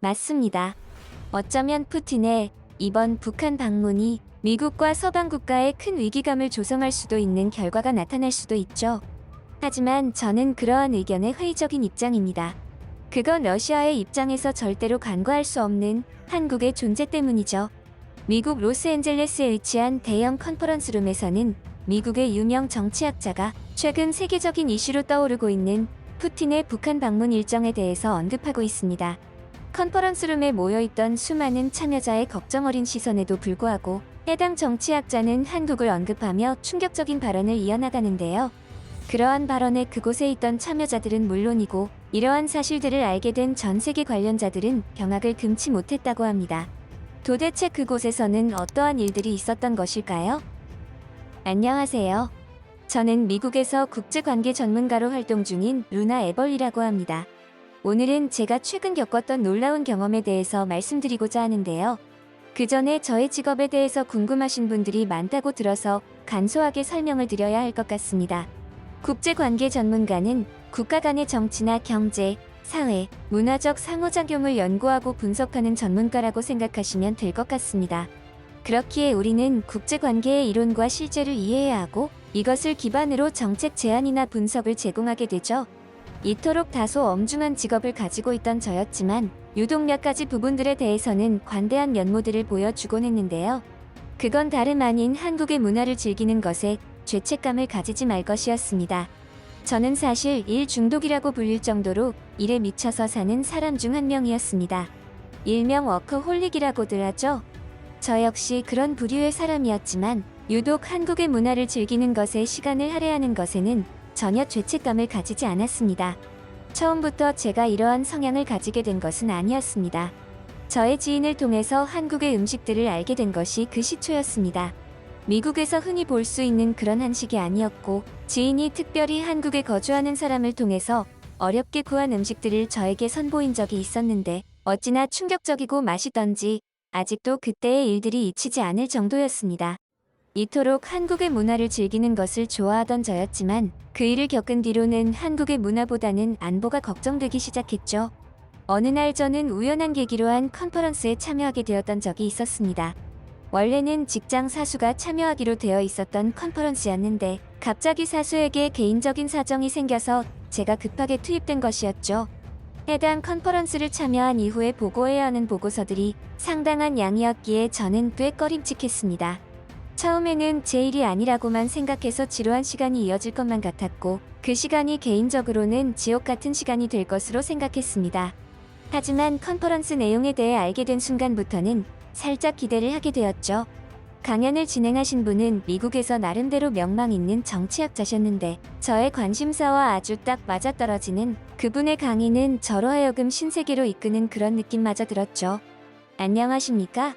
맞습니다. 어쩌면 푸틴의 이번 북한 방문이 미국과 서방 국가에 큰 위기감을 조성할 수도 있는 결과가 나타날 수도 있죠. 하지만 저는 그러한 의견에 회의적인 입장입니다. 그건 러시아의 입장에서 절대로 간과할 수 없는 한국의 존재 때문이죠. 미국 로스앤젤레스에 위치한 대형 컨퍼런스룸에서는 미국의 유명 정치학자가 최근 세계적인 이슈로 떠오르고 있는 푸틴의 북한 방문 일정에 대해서 언급하고 있습니다. 컨퍼런스룸에 모여있던 수많은 참여자의 걱정 어린 시선에도 불구하고 해당 정치학자는 한국을 언급하며 충격적인 발언을 이어나가는데요. 그러한 발언에 그곳에 있던 참여자들은 물론이고 이러한 사실들을 알게 된 전 세계 관련자들은 경악을 금치 못했다고 합니다. 도대체 그곳에서는 어떠한 일들이 있었던 것일까요? 안녕하세요. 저는 미국에서 국제관계 전문가로 활동 중인 루나 에벌리라고 합니다. 오늘은 제가 최근 겪었던 놀라운 경험에 대해서 말씀드리고자 하는데요. 그 전에 저의 직업에 대해서 궁금하신 분들이 많다고 들어서 간소하게 설명을 드려야 할 것 같습니다. 국제관계 전문가는 국가 간의 정치나 경제, 사회, 문화적 상호작용을 연구하고 분석하는 전문가라고 생각하시면 될 것 같습니다. 그렇기에 우리는 국제관계의 이론과 실제를 이해해야 하고 이것을 기반으로 정책 제안이나 분석을 제공하게 되죠. 이토록 다소 엄중한 직업을 가지고 있던 저였지만 유독 몇 가지 부분들에 대해서는 관대한 면모들을 보여주곤 했는데요. 그건 다름 아닌 한국의 문화를 즐기는 것에 죄책감을 가지지 말 것이었습니다. 저는 사실 일 중독이라고 불릴 정도로 일에 미쳐서 사는 사람 중 한 명이었습니다. 일명 워커홀릭이라고들 하죠. 저 역시 그런 부류의 사람이었지만 유독 한국의 문화를 즐기는 것에 시간을 할애하는 것에는 전혀 죄책감을 가지지 않았습니다. 처음부터 제가 이러한 성향을 가지게 된 것은 아니었습니다. 저의 지인을 통해서 한국의 음식들을 알게 된 것이 그 시초였습니다. 미국에서 흔히 볼 수 있는 그런 한식이 아니었고 지인이 특별히 한국에 거주하는 사람을 통해서 어렵게 구한 음식들을 저에게 선보인 적이 있었는데 어찌나 충격적이고 맛있던지 아직도 그때의 일들이 잊히지 않을 정도였습니다. 이토록 한국의 문화를 즐기는 것을 좋아하던 저였지만 그 일을 겪은 뒤로는 한국의 문화보다는 안보가 걱정되기 시작했죠. 어느 날 저는 우연한 계기로 한 컨퍼런스에 참여하게 되었던 적이 있었습니다. 원래는 직장 사수가 참여하기로 되어 있었던 컨퍼런스였는데 갑자기 사수에게 개인적인 사정이 생겨서 제가 급하게 투입된 것이었죠. 해당 컨퍼런스를 참여한 이후에 보고해야 하는 보고서들이 상당한 양이었기에 저는 꽤 꺼림칙했습니다. 처음에는 제 일이 아니라고만 생각해서 지루한 시간이 이어질 것만 같았고 그 시간이 개인적으로는 지옥 같은 시간이 될 것으로 생각했습니다. 하지만 컨퍼런스 내용에 대해 알게 된 순간부터는 살짝 기대를 하게 되었죠. 강연을 진행하신 분은 미국에서 나름대로 명망 있는 정치학자셨는데 저의 관심사와 아주 딱 맞아떨어지는 그분의 강의는 저로 하여금 신세계로 이끄는 그런 느낌마저 들었죠. 안녕하십니까?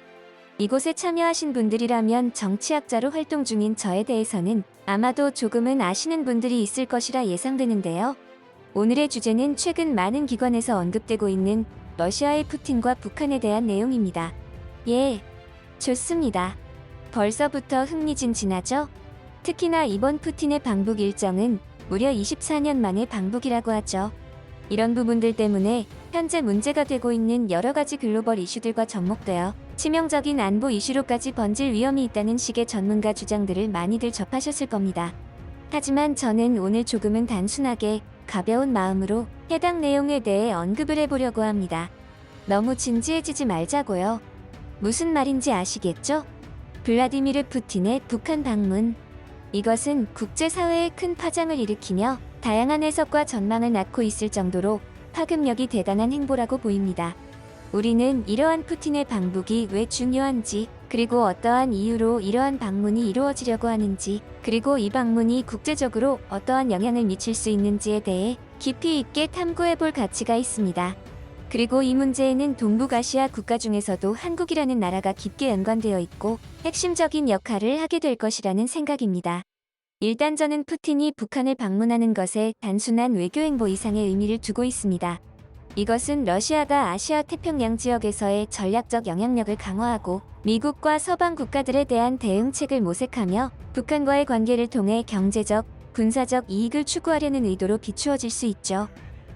이곳에 참여하신 분들이라면 정치학자로 활동 중인 저에 대해서는 아마도 조금은 아시는 분들이 있을 것이라 예상되는데요. 오늘의 주제는 최근 많은 기관에서 언급되고 있는 러시아의 푸틴과 북한에 대한 내용입니다. 예, 좋습니다. 벌써부터 흥미진진하죠? 특히나 이번 푸틴의 방북 일정은 무려 24년 만의 방북이라고 하죠. 이런 부분들 때문에 현재 문제가 되고 있는 여러 가지 글로벌 이슈들과 접목되어 치명적인 안보 이슈로까지 번질 위험이 있다는 식의 전문가 주장들을 많이들 접하셨을 겁니다. 하지만 저는 오늘 조금은 단순하게 가벼운 마음으로 해당 내용에 대해 언급을 해보려고 합니다. 너무 진지해지지 말자고요. 무슨 말인지 아시겠죠? 블라디미르 푸틴의 북한 방문. 이것은 국제사회에 큰 파장을 일으키며 다양한 해석과 전망을 낳고 있을 정도로 파급력이 대단한 행보라고 보입니다. 우리는 이러한 푸틴의 방북이 왜 중요한지, 그리고 어떠한 이유로 이러한 방문이 이루어지려고 하는지, 그리고 이 방문이 국제적으로 어떠한 영향을 미칠 수 있는지에 대해 깊이 있게 탐구해볼 가치가 있습니다. 그리고 이 문제에는 동북아시아 국가 중에서도 한국이라는 나라가 깊게 연관되어 있고 핵심적인 역할을 하게 될 것이라는 생각입니다. 일단 저는 푸틴이 북한을 방문하는 것에 단순한 외교 행보 이상의 의미를 두고 있습니다. 이것은 러시아가 아시아 태평양 지역에서의 전략적 영향력을 강화하고 미국과 서방 국가들에 대한 대응책을 모색하며 북한과의 관계를 통해 경제적, 군사적 이익을 추구하려는 의도로 비추어질 수 있죠.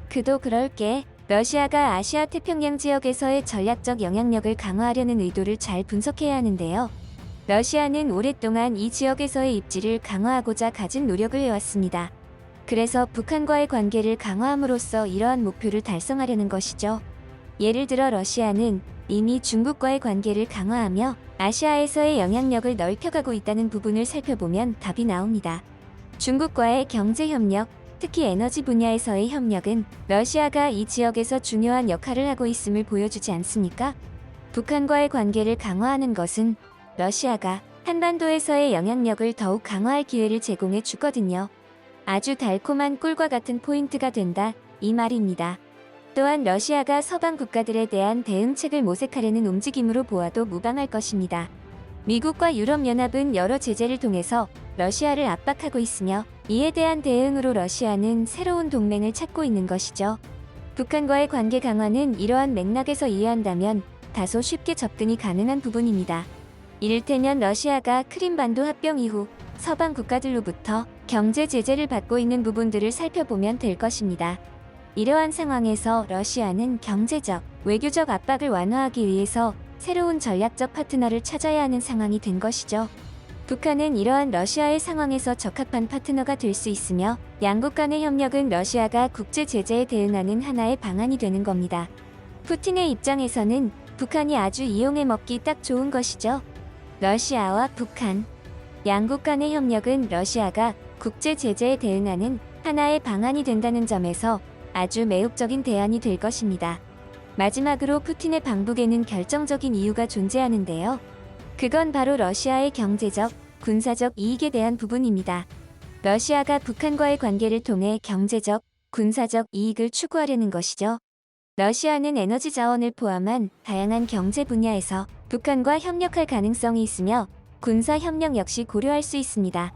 그도 그럴 게 러시아가 아시아 태평양 지역에서의 전략적 영향력을 강화하려는 의도를 잘 분석해야 하는데요. 러시아는 오랫동안 이 지역에서의 입지를 강화하고자 가진 노력을 해왔습니다. 그래서 북한과의 관계를 강화함으로써 이러한 목표를 달성하려는 것이죠. 예를 들어 러시아는 이미 중국과의 관계를 강화하며 아시아에서의 영향력을 넓혀가고 있다는 부분을 살펴보면 답이 나옵니다. 중국과의 경제협력, 특히 에너지 분야에서의 협력은 러시아가 이 지역에서 중요한 역할을 하고 있음을 보여주지 않습니까? 북한과의 관계를 강화하는 것은 러시아가 한반도에서의 영향력을 더욱 강화할 기회를 제공해 주거든요. 아주 달콤한 꿀과 같은 포인트가 된다, 이 말입니다. 또한 러시아가 서방 국가들에 대한 대응책을 모색하려는 움직임으로 보아도 무방할 것입니다. 미국과 유럽연합은 여러 제재를 통해서 러시아를 압박하고 있으며 이에 대한 대응으로 러시아는 새로운 동맹을 찾고 있는 것이죠. 북한과의 관계 강화는 이러한 맥락에서 이해한다면 다소 쉽게 접근이 가능한 부분입니다. 이를테면 러시아가 크림반도 합병 이후 서방 국가들로부터 경제 제재를 받고 있는 부분들을 살펴보면 될 것입니다. 이러한 상황에서 러시아는 경제적, 외교적 압박을 완화하기 위해서 새로운 전략적 파트너를 찾아야 하는 상황이 된 것이죠. 북한은 이러한 러시아의 상황에서 적합한 파트너가 될 수 있으며 양국 간의 협력은 러시아가 국제 제재에 대응하는 하나의 방안이 되는 겁니다. 푸틴의 입장에서는 북한이 아주 이용해 먹기 딱 좋은 것이죠. 러시아와 북한, 양국 간의 협력은 러시아가 국제 제재에 대응하는 하나의 방안이 된다는 점에서 아주 매혹적인 대안이 될 것입니다. 마지막으로 푸틴의 방북에는 결정적인 이유가 존재하는데요. 그건 바로 러시아의 경제적, 군사적 이익에 대한 부분입니다. 러시아가 북한과의 관계를 통해 경제적, 군사적 이익을 추구하려는 것이죠. 러시아는 에너지 자원을 포함한 다양한 경제 분야에서 북한과 협력할 가능성이 있으며 군사 협력 역시 고려할 수 있습니다.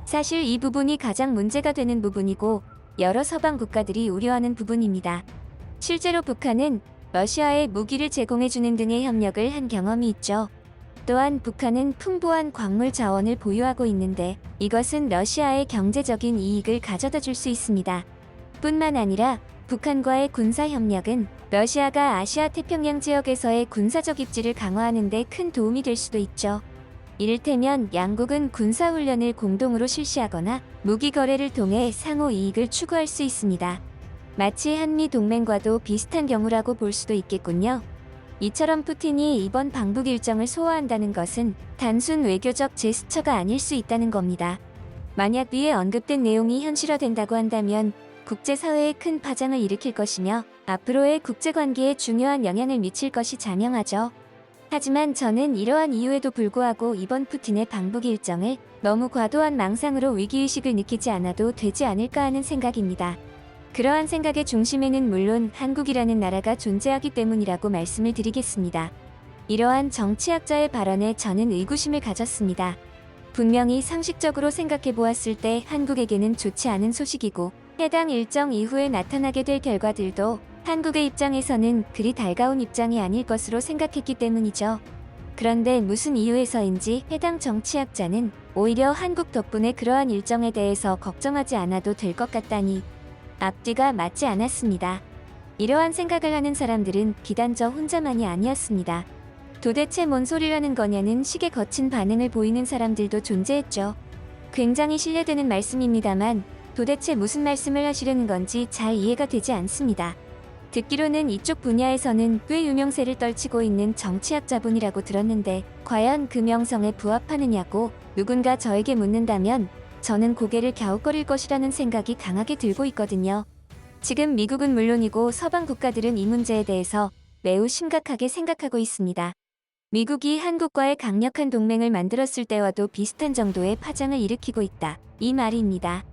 사실 이 부분이 가장 문제가 되는 부분이고 여러 서방 국가들이 우려하는 부분입니다. 실제로 북한은 러시아에 무기를 제공해주는 등의 협력을 한 경험이 있죠. 또한 북한은 풍부한 광물 자원을 보유하고 있는데 이것은 러시아의 경제적인 이익을 가져다 줄 수 있습니다. 뿐만 아니라 북한과의 군사 협력은 러시아가 아시아 태평양 지역에서의 군사적 입지를 강화하는 데 큰 도움이 될 수도 있죠. 이를테면 양국은 군사훈련을 공동으로 실시하거나 무기 거래를 통해 상호 이익을 추구할 수 있습니다. 마치 한미 동맹과도 비슷한 경우라고 볼 수도 있겠군요. 이처럼 푸틴이 이번 방북 일정을 소화한다는 것은 단순 외교적 제스처가 아닐 수 있다는 겁니다. 만약 위에 언급된 내용이 현실화된다고 한다면 국제사회에 큰 파장을 일으킬 것이며 앞으로의 국제관계에 중요한 영향을 미칠 것이 자명하죠. 하지만 저는 이러한 이유에도 불구하고 이번 푸틴의 방북 일정을 너무 과도한 망상으로 위기의식을 느끼지 않아도 되지 않을까 하는 생각입니다. 그러한 생각의 중심에는 물론 한국이라는 나라가 존재하기 때문이라고 말씀을 드리겠습니다. 이러한 정치학자의 발언에 저는 의구심을 가졌습니다. 분명히 상식적으로 생각해 보았을 때 한국에게는 좋지 않은 소식이고 해당 일정 이후에 나타나게 될 결과들도 한국의 입장에서는 그리 달가운 입장이 아닐 것으로 생각했기 때문이죠. 그런데 무슨 이유에서인지 해당 정치학자는 오히려 한국 덕분에 그러한 일정에 대해서 걱정하지 않아도 될 것 같다니 앞뒤가 맞지 않았습니다. 이러한 생각을 하는 사람들은 비단 저 혼자만이 아니었습니다. 도대체 뭔 소리라는 거냐는 식의 거친 반응을 보이는 사람들도 존재했죠. 굉장히 신뢰되는 말씀입니다만 도대체 무슨 말씀을 하시려는 건지 잘 이해가 되지 않습니다. 듣기로는 이쪽 분야에서는 꽤 유명세를 떨치고 있는 정치학자분이라고 들었는데 과연 그 명성에 부합하느냐고 누군가 저에게 묻는다면 저는 고개를 갸웃거릴 것이라는 생각이 강하게 들고 있거든요. 지금 미국은 물론이고 서방 국가들은 이 문제에 대해서 매우 심각하게 생각하고 있습니다. 미국이 한국과의 강력한 동맹을 만들었을 때와도 비슷한 정도의 파장을 일으키고 있다, 이 말입니다.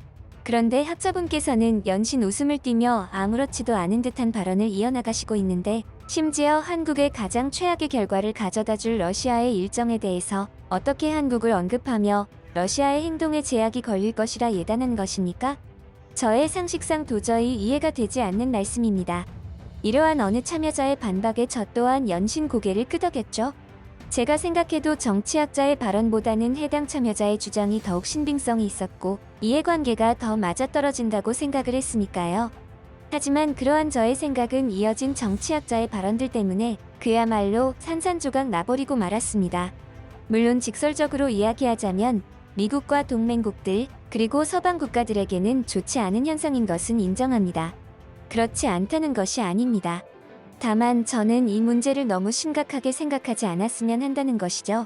그런데 학자분께서는 연신 웃음을 띠며 아무렇지도 않은 듯한 발언을 이어나가시고 있는데 심지어 한국의 가장 최악의 결과를 가져다줄 러시아의 일정에 대해서 어떻게 한국을 언급하며 러시아의 행동에 제약이 걸릴 것이라 예단한 것입니까? 저의 상식상 도저히 이해가 되지 않는 말씀입니다. 이러한 어느 참여자의 반박에 저 또한 연신 고개를 끄덕였죠. 제가 생각해도 정치학자의 발언보다는 해당 참여자의 주장이 더욱 신빙성이 있었고 이해관계가 더 맞아떨어진다고 생각을 했으니까요. 하지만 그러한 저의 생각은 이어진 정치학자의 발언들 때문에 그야말로 산산조각 나버리고 말았습니다. 물론 직설적으로 이야기하자면 미국과 동맹국들 그리고 서방 국가들에게는 좋지 않은 현상인 것은 인정합니다. 그렇지 않다는 것이 아닙니다. 다만 저는 이 문제를 너무 심각하게 생각하지 않았으면 한다는 것이죠.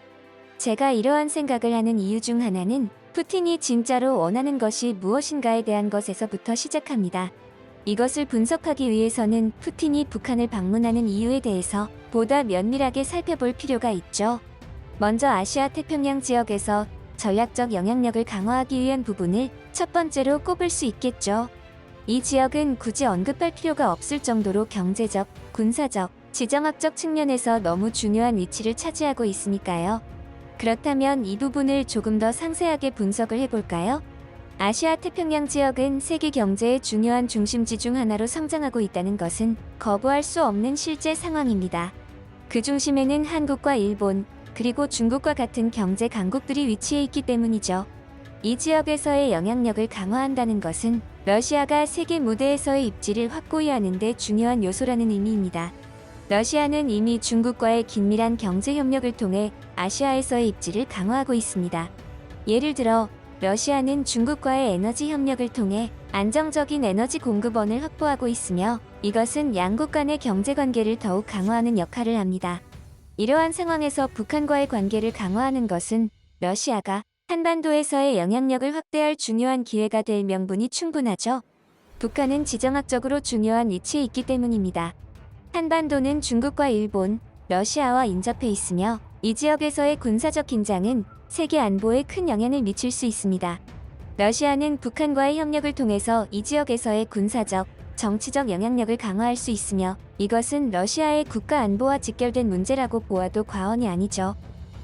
제가 이러한 생각을 하는 이유 중 하나는 푸틴이 진짜로 원하는 것이 무엇인가에 대한 것에서부터 시작합니다. 이것을 분석하기 위해서는 푸틴이 북한을 방문하는 이유에 대해서 보다 면밀하게 살펴볼 필요가 있죠. 먼저 아시아 태평양 지역에서 전략적 영향력을 강화하기 위한 부분을 첫 번째로 꼽을 수 있겠죠. 이 지역은 굳이 언급할 필요가 없을 정도로 경제적, 군사적, 지정학적 측면에서 너무 중요한 위치를 차지하고 있으니까요. 그렇다면 이 부분을 조금 더 상세하게 분석을 해볼까요? 아시아 태평양 지역은 세계 경제의 중요한 중심지 중 하나로 성장하고 있다는 것은 거부할 수 없는 실제 상황입니다. 그 중심에는 한국과 일본, 그리고 중국과 같은 경제 강국들이 위치해 있기 때문이죠. 이 지역에서의 영향력을 강화한다는 것은 러시아가 세계 무대에서의 입지를 확고히 하는 데 중요한 요소라는 의미입니다. 러시아는 이미 중국과의 긴밀한 경제 협력을 통해 아시아에서의 입지를 강화하고 있습니다. 예를 들어 러시아는 중국과의 에너지 협력을 통해 안정적인 에너지 공급원을 확보하고 있으며 이것은 양국 간의 경제 관계를 더욱 강화하는 역할을 합니다. 이러한 상황에서 북한과의 관계를 강화하는 것은 러시아가 한반도에서의 영향력을 확대할 중요한 기회가 될 명분이 충분하죠. 북한은 지정학적으로 중요한 위치에 있기 때문입니다. 한반도는 중국과 일본, 러시아와 인접해 있으며 이 지역에서의 군사적 긴장은 세계 안보에 큰 영향을 미칠 수 있습니다. 러시아는 북한과의 협력을 통해서 이 지역에서의 군사적, 정치적 영향력을 강화할 수 있으며 이것은 러시아의 국가 안보와 직결된 문제라고 보아도 과언이 아니죠.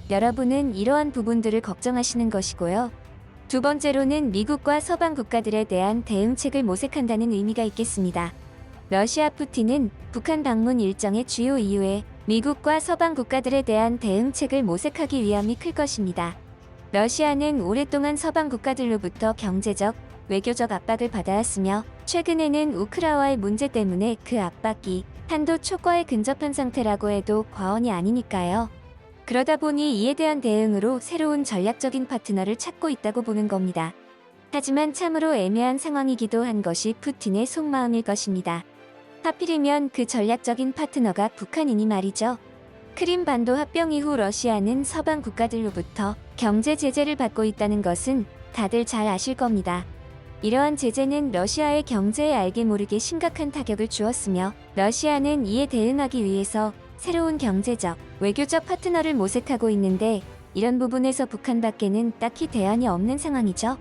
여러분은 이러한 부분들을 걱정하시는 것이고요. 두 번째로는 미국과 서방 국가들에 대한 대응책을 모색한다는 의미가 있겠습니다. 러시아 푸틴은 북한 방문 일정의 주요 이유에 미국과 서방 국가들에 대한 대응책을 모색하기 위함이 클 것입니다. 러시아는 오랫동안 서방 국가들로부터 경제적, 외교적 압박을 받아왔으며 최근에는 우크라이나의 문제 때문에 그 압박이 한도 초과에 근접한 상태라고 해도 과언이 아니니까요. 그러다 보니 이에 대한 대응으로 새로운 전략적인 파트너를 찾고 있다고 보는 겁니다. 하지만 참으로 애매한 상황이기도 한 것이 푸틴의 속마음일 것입니다. 하필이면 그 전략적인 파트너가 북한이니 말이죠. 크림반도 합병 이후 러시아는 서방 국가들로부터 경제 제재를 받고 있다는 것은 다들 잘 아실 겁니다. 이러한 제재는 러시아의 경제에 알게 모르게 심각한 타격을 주었으며 러시아는 이에 대응하기 위해서 새로운 경제적, 외교적 파트너를 모색하고 있는데 이런 부분에서 북한밖에는 딱히 대안이 없는 상황이죠.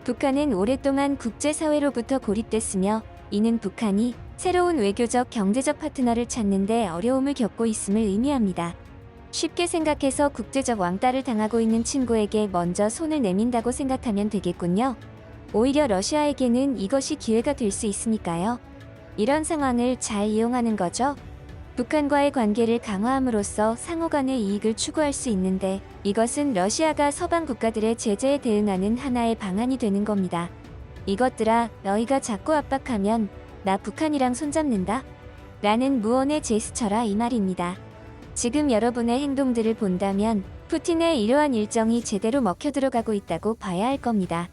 북한은 오랫동안 국제사회로부터 고립됐으며 이는 북한이 새로운 외교적, 경제적 파트너를 찾는데 어려움을 겪고 있음을 의미합니다. 쉽게 생각해서 국제적 왕따를 당하고 있는 친구에게 먼저 손을 내민다고 생각하면 되겠군요. 오히려 러시아에게는 이것이 기회가 될 수 있으니까요. 이런 상황을 잘 이용하는 거죠. 북한과의 관계를 강화함으로써 상호 간의 이익을 추구할 수 있는데 이것은 러시아가 서방 국가들의 제재에 대응하는 하나의 방안이 되는 겁니다. 이것들아, 너희가 자꾸 압박하면 나 북한이랑 손잡는다? 라는 무언의 제스처라 이 말입니다. 지금 여러분의 행동들을 본다면 푸틴의 이러한 일정이 제대로 먹혀 들어가고 있다고 봐야 할 겁니다.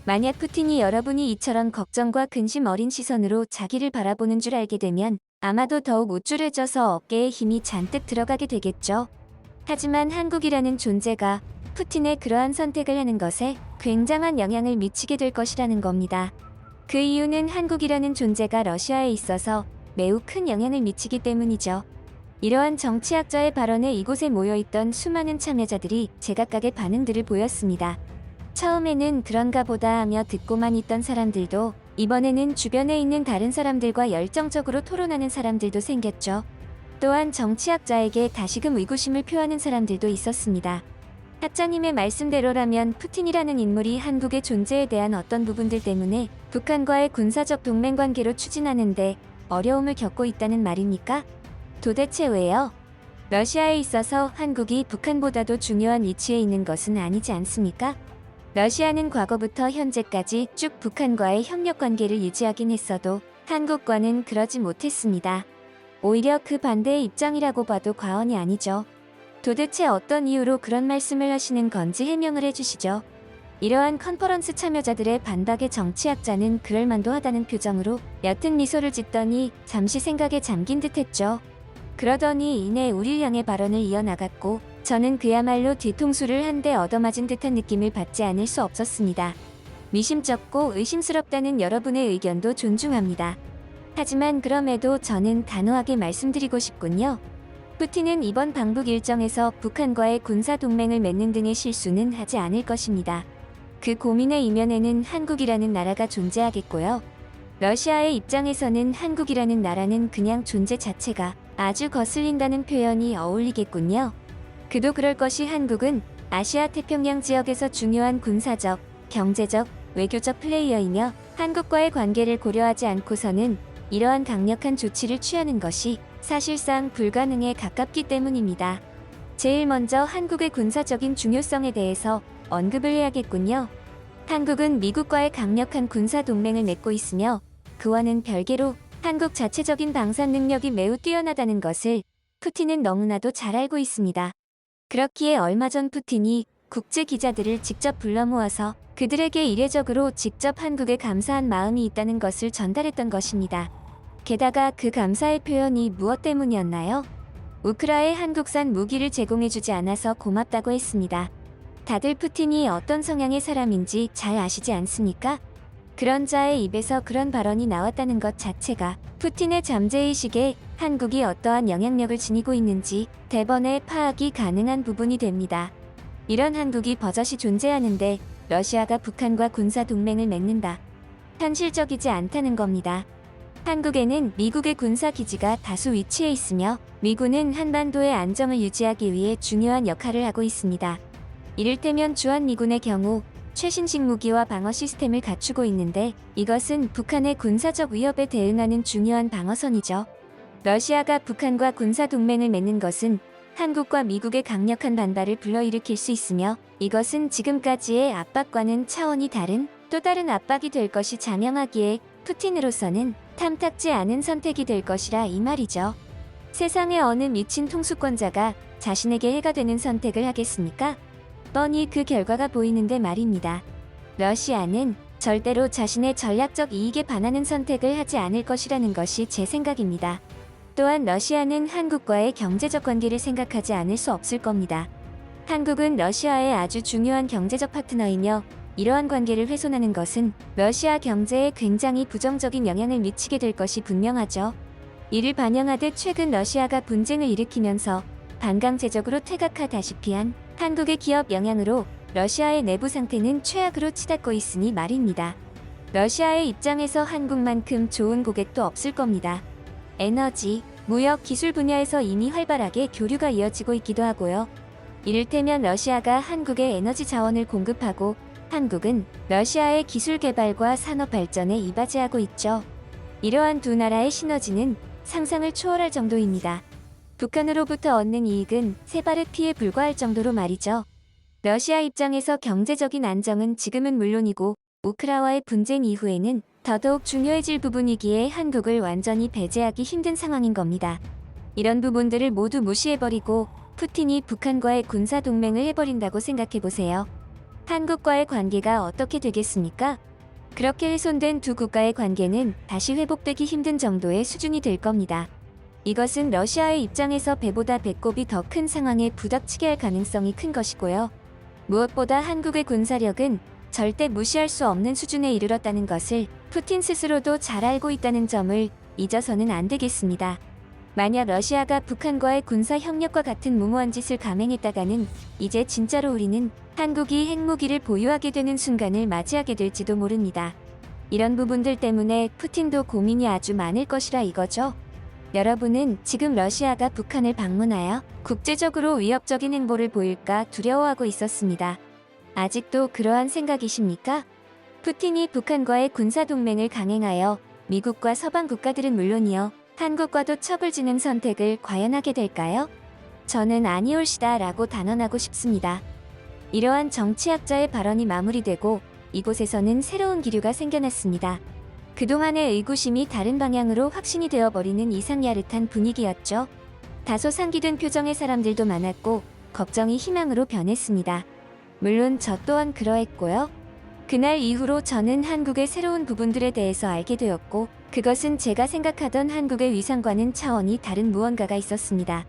만약 푸틴이 여러분이 이처럼 걱정과 근심 어린 시선으로 자기를 바라보는 줄 알게 되면 아마도 더욱 우쭐해져서 어깨에 힘이 잔뜩 들어가게 되겠죠. 하지만 한국이라는 존재가 푸틴의 그러한 선택을 하는 것에 굉장한 영향을 미치게 될 것이라는 겁니다. 그 이유는 한국이라는 존재가 러시아에 있어서 매우 큰 영향을 미치기 때문이죠. 이러한 정치학자의 발언에 이곳에 모여있던 수많은 참여자들이 제각각의 반응들을 보였습니다. 처음에는 그런가 보다 하며 듣고만 있던 사람들도 이번에는 주변에 있는 다른 사람들과 열정적으로 토론하는 사람들도 생겼죠. 또한 정치학자에게 다시금 의구심을 표하는 사람들도 있었습니다. 학자님의 말씀대로라면 푸틴이라는 인물이 한국의 존재에 대한 어떤 부분들 때문에 북한과의 군사적 동맹관계로 추진하는데 어려움을 겪고 있다는 말입니까? 도대체 왜요? 러시아에 있어서 한국이 북한보다도 중요한 위치에 있는 것은 아니지 않습니까? 러시아는 과거부터 현재까지 쭉 북한과의 협력 관계를 유지하긴 했어도 한국과는 그러지 못했습니다. 오히려 그 반대의 입장이라고 봐도 과언이 아니죠. 도대체 어떤 이유로 그런 말씀을 하시는 건지 해명을 해주시죠. 이러한 컨퍼런스 참여자들의 반박에 정치학자는 그럴만도 하다는 표정으로 옅은 미소를 짓더니 잠시 생각에 잠긴 듯했죠. 그러더니 이내 우릴 향해 발언을 이어나갔고 저는 그야말로 뒤통수를 한 대 얻어맞은 듯한 느낌을 받지 않을 수 없었습니다. 미심쩍고 의심스럽다는 여러분의 의견도 존중합니다. 하지만 그럼에도 저는 단호하게 말씀드리고 싶군요. 푸틴은 이번 방북 일정에서 북한과의 군사동맹을 맺는 등의 실수는 하지 않을 것입니다. 그 고민의 이면에는 한국이라는 나라가 존재하겠고요. 러시아의 입장에서는 한국이라는 나라는 그냥 존재 자체가 아주 거슬린다는 표현이 어울리겠군요. 그도 그럴 것이 한국은 아시아 태평양 지역에서 중요한 군사적, 경제적, 외교적 플레이어이며 한국과의 관계를 고려하지 않고서는 이러한 강력한 조치를 취하는 것이 사실상 불가능에 가깝기 때문입니다. 제일 먼저 한국의 군사적인 중요성에 대해서 언급을 해야겠군요. 한국은 미국과의 강력한 군사 동맹을 맺고 있으며 그와는 별개로 한국 자체적인 방산 능력이 매우 뛰어나다는 것을 푸틴은 너무나도 잘 알고 있습니다. 그렇기에 얼마 전 푸틴이 국제 기자들을 직접 불러 모아서 그들에게 이례적으로 직접 한국에 감사한 마음이 있다는 것을 전달했던 것입니다. 게다가 그 감사의 표현이 무엇 때문이었나요? 우크라에 한국산 무기를 제공해주지 않아서 고맙다고 했습니다. 다들 푸틴이 어떤 성향의 사람인지 잘 아시지 않습니까? 그런 자의 입에서 그런 발언이 나왔다는 것 자체가 푸틴의 잠재의식에 한국이 어떠한 영향력을 지니고 있는지 대번에 파악이 가능한 부분이 됩니다. 이런 한국이 버젓이 존재하는데 러시아가 북한과 군사 동맹을 맺는다. 현실적이지 않다는 겁니다. 한국에는 미국의 군사 기지가 다수 위치해 있으며 미군은 한반도의 안정을 유지하기 위해 중요한 역할을 하고 있습니다. 이를테면 주한미군의 경우 최신식 무기와 방어 시스템을 갖추고 있는데 이것은 북한의 군사적 위협에 대응하는 중요한 방어선이죠. 러시아가 북한과 군사 동맹을 맺는 것은 한국과 미국의 강력한 반발을 불러일으킬 수 있으며 이것은 지금까지의 압박과는 차원이 다른 또 다른 압박이 될 것이 자명하기에 푸틴으로서는 탐탁지 않은 선택이 될 것이라 이 말이죠. 세상의 어느 미친 통수권자가 자신에게 해가 되는 선택을 하겠습니까? 뻔히 그 결과가 보이는데 말입니다. 러시아는 절대로 자신의 전략적 이익에 반하는 선택을 하지 않을 것이라는 것이 제 생각입니다. 또한 러시아는 한국과의 경제적 관계를 생각하지 않을 수 없을 겁니다. 한국은 러시아의 아주 중요한 경제적 파트너이며 이러한 관계를 훼손하는 것은 러시아 경제에 굉장히 부정적인 영향을 미치게 될 것이 분명하죠. 이를 반영하듯 최근 러시아가 분쟁을 일으키면서 반강제적으로 퇴각하다시피 한 한국의 기업 영향으로 러시아의 내부 상태는 최악으로 치닫고 있으니 말입니다. 러시아의 입장에서 한국만큼 좋은 고객도 없을 겁니다. 에너지, 무역, 기술 분야에서 이미 활발하게 교류가 이어지고 있기도 하고요. 이를테면 러시아가 한국에 에너지 자원을 공급하고 한국은 러시아의 기술 개발과 산업 발전에 이바지하고 있죠. 이러한 두 나라의 시너지는 상상을 초월할 정도입니다. 북한으로부터 얻는 이익은 세 발의 피에 불과할 정도로 말이죠. 러시아 입장에서 경제적인 안정은 지금은 물론이고 우크라이나와의 분쟁 이후에는 더더욱 중요해질 부분이기에 한국을 완전히 배제하기 힘든 상황인 겁니다. 이런 부분들을 모두 무시해버리고 푸틴이 북한과의 군사동맹을 해버린다고 생각해보세요. 한국과의 관계가 어떻게 되겠습니까? 그렇게 훼손된 두 국가의 관계는 다시 회복되기 힘든 정도의 수준이 될 겁니다. 이것은 러시아의 입장에서 배보다 배꼽이 더 큰 상황에 부닥치게 할 가능성이 큰 것이고요. 무엇보다 한국의 군사력은 절대 무시할 수 없는 수준에 이르렀다는 것을 푸틴 스스로도 잘 알고 있다는 점을 잊어서는 안 되겠습니다. 만약 러시아가 북한과의 군사 협력과 같은 무모한 짓을 감행했다가는 이제 진짜로 우리는 한국이 핵무기를 보유하게 되는 순간을 맞이하게 될지도 모릅니다. 이런 부분들 때문에 푸틴도 고민이 아주 많을 것이라 이거죠. 여러분은 지금 러시아가 북한을 방문하여 국제적으로 위협적인 행보를 보일까 두려워하고 있었습니다. 아직도 그러한 생각이십니까? 푸틴이 북한과의 군사동맹을 강행하여 미국과 서방 국가들은 물론이요, 한국과도 척을 지는 선택을 과연 하게 될까요? 저는 아니올시다 라고 단언하고 싶습니다. 이러한 정치학자의 발언이 마무리되고 이곳에서는 새로운 기류가 생겨났습니다. 그동안의 의구심이 다른 방향으로 확신이 되어버리는 이상 야릇한 분위기였죠. 다소 상기된 표정의 사람들도 많았고 걱정이 희망으로 변했습니다. 물론 저 또한 그러했고요. 그날 이후로 저는 한국의 새로운 부분들에 대해서 알게 되었고 그것은 제가 생각하던 한국의 위상과는 차원이 다른 무언가가 있었습니다.